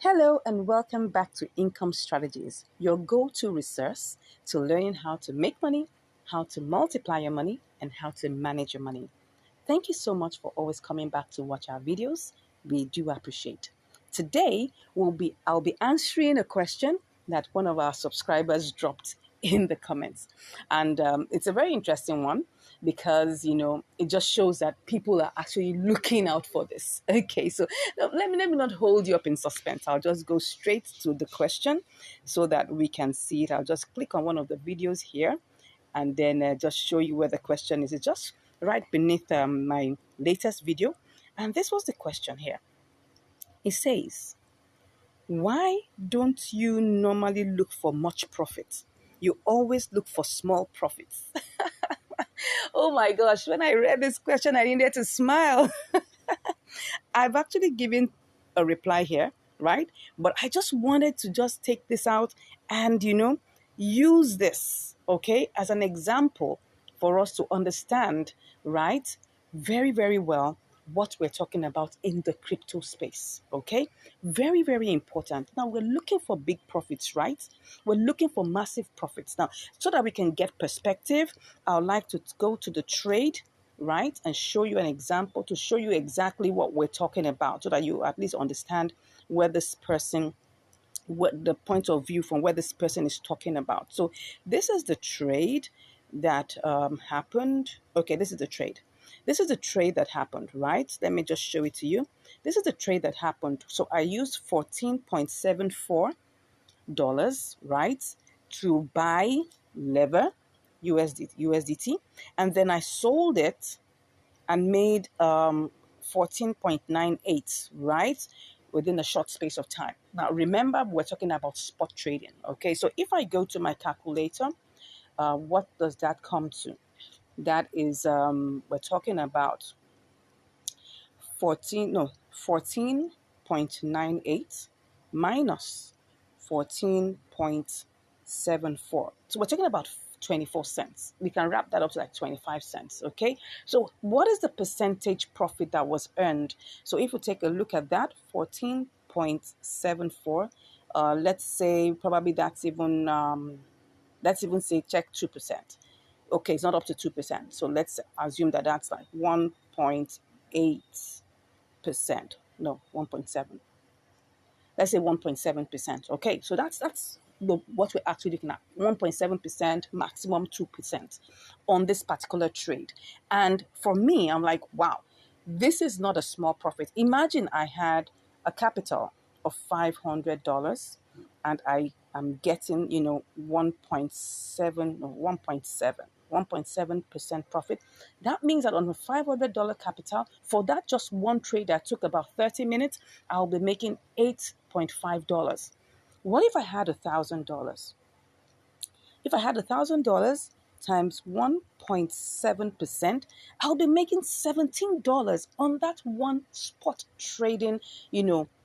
Hello and welcome back to Income Strategies, your go-to resource to learning how to make money, how to multiply your money, and how to manage your money. Thank you so much for always coming back to watch our videos. We do appreciate. Today, I'll be answering a question that one of our subscribers dropped in the comments. And it's a very interesting one because, it just shows that people are actually looking out for this. Okay, so let me not hold you up in suspense. I'll just go straight to the question so that we can see it. I'll just click on one of the videos here and then just show you where the question is. It's just right beneath my latest video. And this was the question here. It says, why don't you normally look for much profit? You always look for small profits. Oh my gosh, when I read this question, I needed to smile. I've actually given a reply here, right? But I just wanted to just take this out and, use this, okay, as an example for us to understand, right, very, very well what we're talking about in the crypto space, okay? Very, very important. Now, we're looking for big profits, right? We're looking for massive profits. Now, so that we can get perspective, I would like to go to the trade, right, and show you an example to show you exactly what we're talking about so that you at least understand where this person, what the point of view from where this person is talking about. So this is the trade that happened. Okay, this is the trade. This is the trade that happened, right? Let me just show it to you. This is the trade that happened. So I used $14.74, right, to buy lever USDT, and then I sold it and made 14.98, right, within a short space of time. Now, remember, we're talking about spot trading, okay? So if I go to my calculator, what does that come to? That is, we're talking about 14.98 minus 14.74. So we're talking about 24 cents. We can wrap that up to like 25 cents, okay? So what is the percentage profit that was earned? So if we take a look at that, 14.74, let's say probably let's even say check 2%. Okay, it's not up to 2%. So let's assume that that's like 1.8%. No, 1.7. Let's say 1.7%. Okay, so that's what we're actually looking at. 1.7%, maximum 2% on this particular trade. And for me, I'm like, wow, this is not a small profit. Imagine I had a capital of $500 and I am getting, 1.7% profit. That means that on a $500 capital, for that just one trade that took about 30 minutes, I'll be making $8.5. What if I had $1,000? If I had $1,000 times 1.7%, I'll be making $17 on that one spot trading,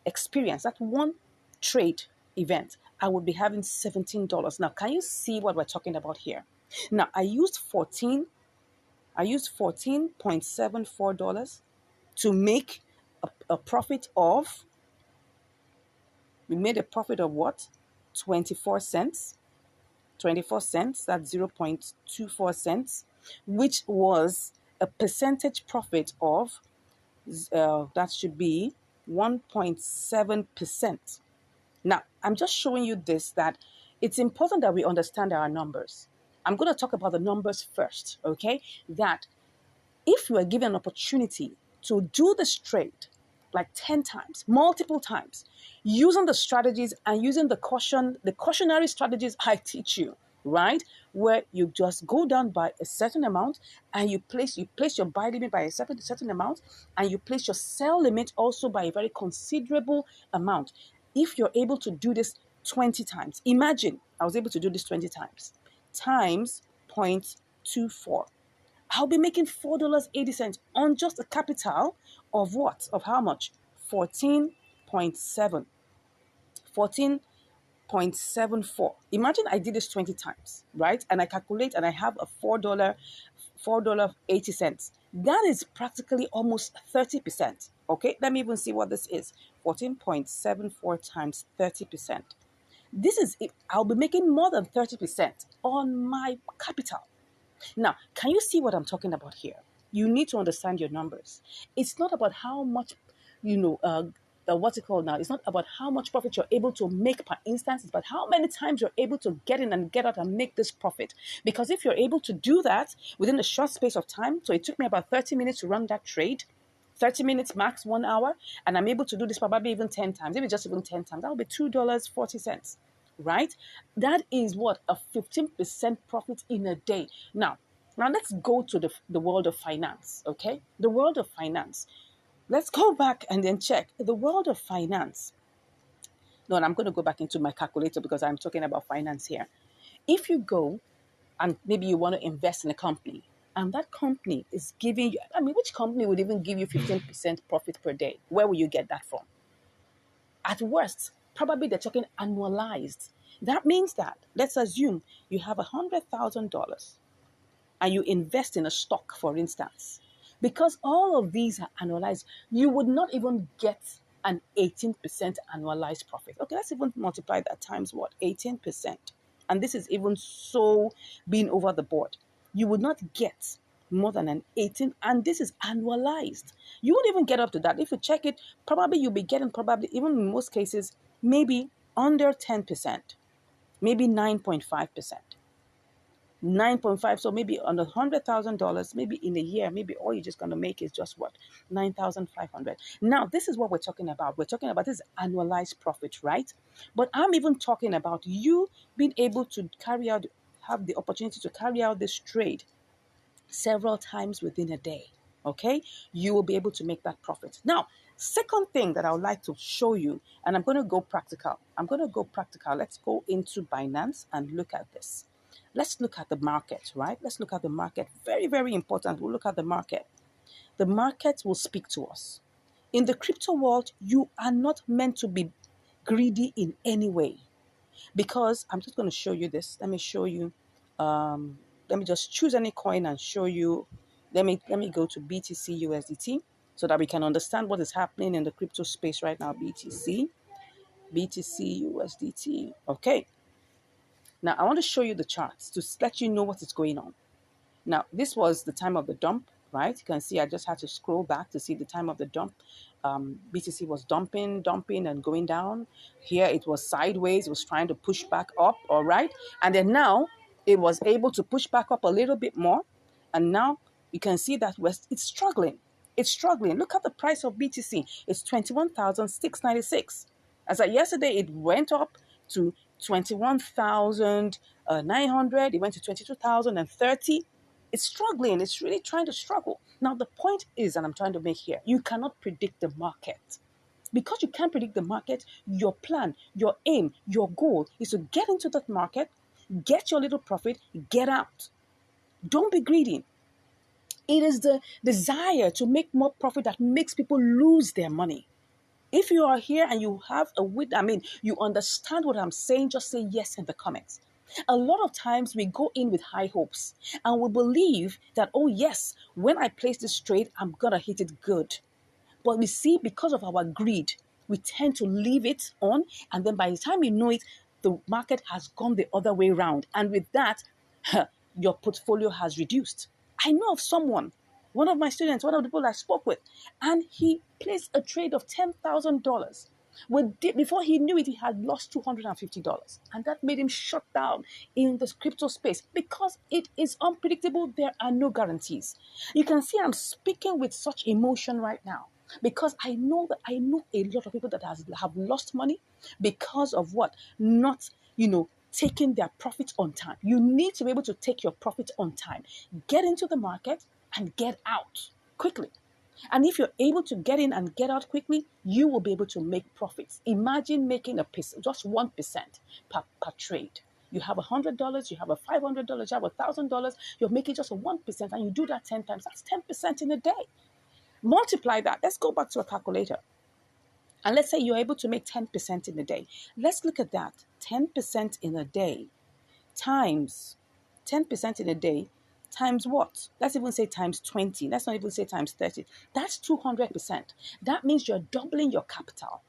experience, that one trade event. I would be having $17. Now, can you see what we're talking about here? Now, I used $14.74 to make a profit of, we made a profit of what? 24 cents. 24 cents, that's 0.24 cents, which was a percentage profit of, that should be 1.7%. Now, I'm just showing you this, that it's important that we understand our numbers. I'm going to talk about the numbers first, okay? That if you are given an opportunity to do this trade like 10 times, multiple times, using the strategies and using the cautionary strategies I teach you, right? Where you just go down by a certain amount and you place your buy limit by a certain amount, and you place your sell limit also by a very considerable amount. If you're able to do this 20 times, imagine I was able to do this 20 times, times 0.24. I'll be making $4.80 on just a capital of what? Of how much? 14.7. 14.74. Imagine I did this 20 times, right? And I calculate and I have a $4.80. That is practically almost 30%. Okay, let me even see what this is. 14.74 times 30%. This is if I'll be making more than 30% on my capital. Now, can you see what I'm talking about here? You need to understand your numbers. It's not about how much, you know, what's it called now? It's not about how much profit you're able to make per instance. It's about how many times you're able to get in and get out and make this profit. Because if you're able to do that within a short space of time, so it took me about 30 minutes to run that trade, 30 minutes max, 1 hour, and I'm able to do this probably even 10 times, maybe just even 10 times, that will be $2.40, right? That is what? A 15% profit in a day. Now let's go to the world of finance, okay? The world of finance. Let's go back and then check. The world of finance. No, and I'm going to go back into my calculator because I'm talking about finance here. If you go and maybe you want to invest in a company, and that company is giving you, I mean, which company would even give you 15% profit per day? Where will you get that from? At worst, probably they're talking annualized. That means that, let's assume you have $100,000 and you invest in a stock, for instance. Because all of these are annualized, you would not even get an 18% annualized profit. Okay, let's even multiply that times what? 18%. And this is even so being over the board. You would not get more than an 18, and this is annualized. You won't even get up to that. If you check it, probably you'll be getting probably, even in most cases, maybe under 10%, maybe 9.5%. 9.5, so maybe on $100,000, maybe in a year, maybe all you're just going to make is just what? 9,500. Now, this is what we're talking about. We're talking about this annualized profit, right? But I'm even talking about you being able to have the opportunity to carry out this trade several times within a day. Okay, you will be able to make that profit. Now, second thing that I would like to show you, and I'm going to go practical. Let's go into Binance and look at this. Let's look at the market, right? Let's look at the market. Very, very important. We'll look at the market. The market will speak to us. In the crypto world, you are not meant to be greedy in any way, because I'm just going to show you this. Let me show you. Let me just choose any coin and show you. Let me go to BTC USDT so that we can understand what is happening in the crypto space right now. BTC USDT. Okay. Now I want to show you the charts to let you know what is going on. Now, this was the time of the dump, right? You can see I just had to scroll back to see the time of the dump. BTC was dumping, and going down. Here it was sideways. It was trying to push back up, all right? And then now it was able to push back up a little bit more. And now you can see that it's struggling. It's struggling. Look at the price of BTC. It's 21,696. As of yesterday, it went up to 21,900. It went to 22,030. It's struggling. It's really trying to struggle. Now, the point is, and I'm trying to make here, you cannot predict the market. Because you can't predict the market, your plan, your aim, your goal is to get into that market, get your little profit, get out. Don't be greedy. It is the desire to make more profit that makes people lose their money. If you are here and you have you understand what I'm saying, just say yes in the comments. A lot of times we go in with high hopes and we believe that, oh yes, when I place this trade, I'm going to hit it good. But we see, because of our greed, we tend to leave it on. And then by the time you know it, the market has gone the other way around. And with that, your portfolio has reduced. I know of someone, one of my students, one of the people I spoke with, and he placed a trade of $10,000. Before he knew it, he had lost $250. And that made him shut down in the crypto space because it is unpredictable. There are no guarantees. You can see I'm speaking with such emotion right now because I know a lot of people that have lost money because of what? Not, taking their profits on time. You need to be able to take your profits on time. Get into the market and get out quickly. And if you're able to get in and get out quickly, you will be able to make profits. Imagine making just 1% per trade. You have $100, you have a $500, you have $1,000, you're making just a 1%, and you do that 10 times. That's 10% in a day. Multiply that. Let's go back to a calculator. And let's say you're able to make 10% in a day. Let's look at that. 10% in a day times 10% in a day times what? Let's even say times 20. Let's not even say times 30. That's 200%. That means you're doubling your capital.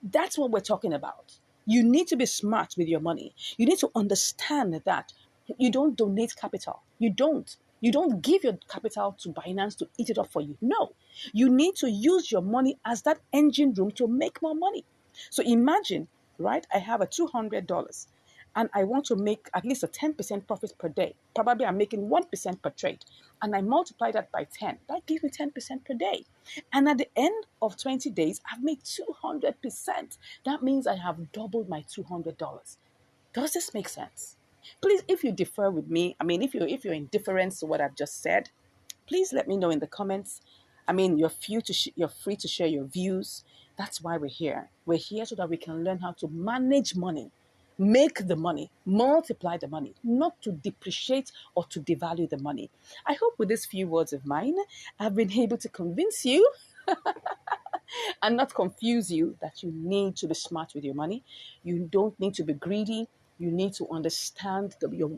That's what we're talking about. You need to be smart with your money. You need to understand that you don't donate capital. You don't. You don't give your capital to Binance to eat it up for you. No. You need to use your money as that engine room to make more money. So imagine, right? I have a $200 and I want to make at least a 10% profit per day. Probably I'm making 1% per trade. And I multiply that by 10. That gives me 10% per day. And at the end of 20 days, I've made 200%. That means I have doubled my $200. Does this make sense? Please, if you differ with me, I mean, if you're indifferent to what I've just said, please let me know in the comments. I mean, you're free to share your views. That's why we're here. We're here so that we can learn how to manage money, make the money, multiply the money, not to depreciate or to devalue the money. I hope with these few words of mine, I've been able to convince you and not confuse you that you need to be smart with your money. You don't need to be greedy. You need to understand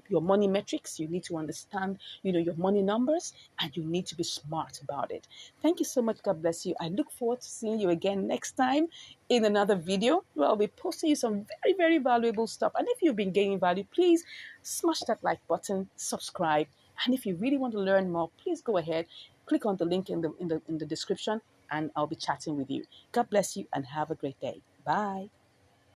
your money metrics. You need to understand, your money numbers, and you need to be smart about it. Thank you so much. God bless you. I look forward to seeing you again next time in another video where I'll be posting you some very, very valuable stuff. And if you've been gaining value, please smash that like button, subscribe. And if you really want to learn more, please go ahead, click on the link in the description, and I'll be chatting with you. God bless you and have a great day. Bye.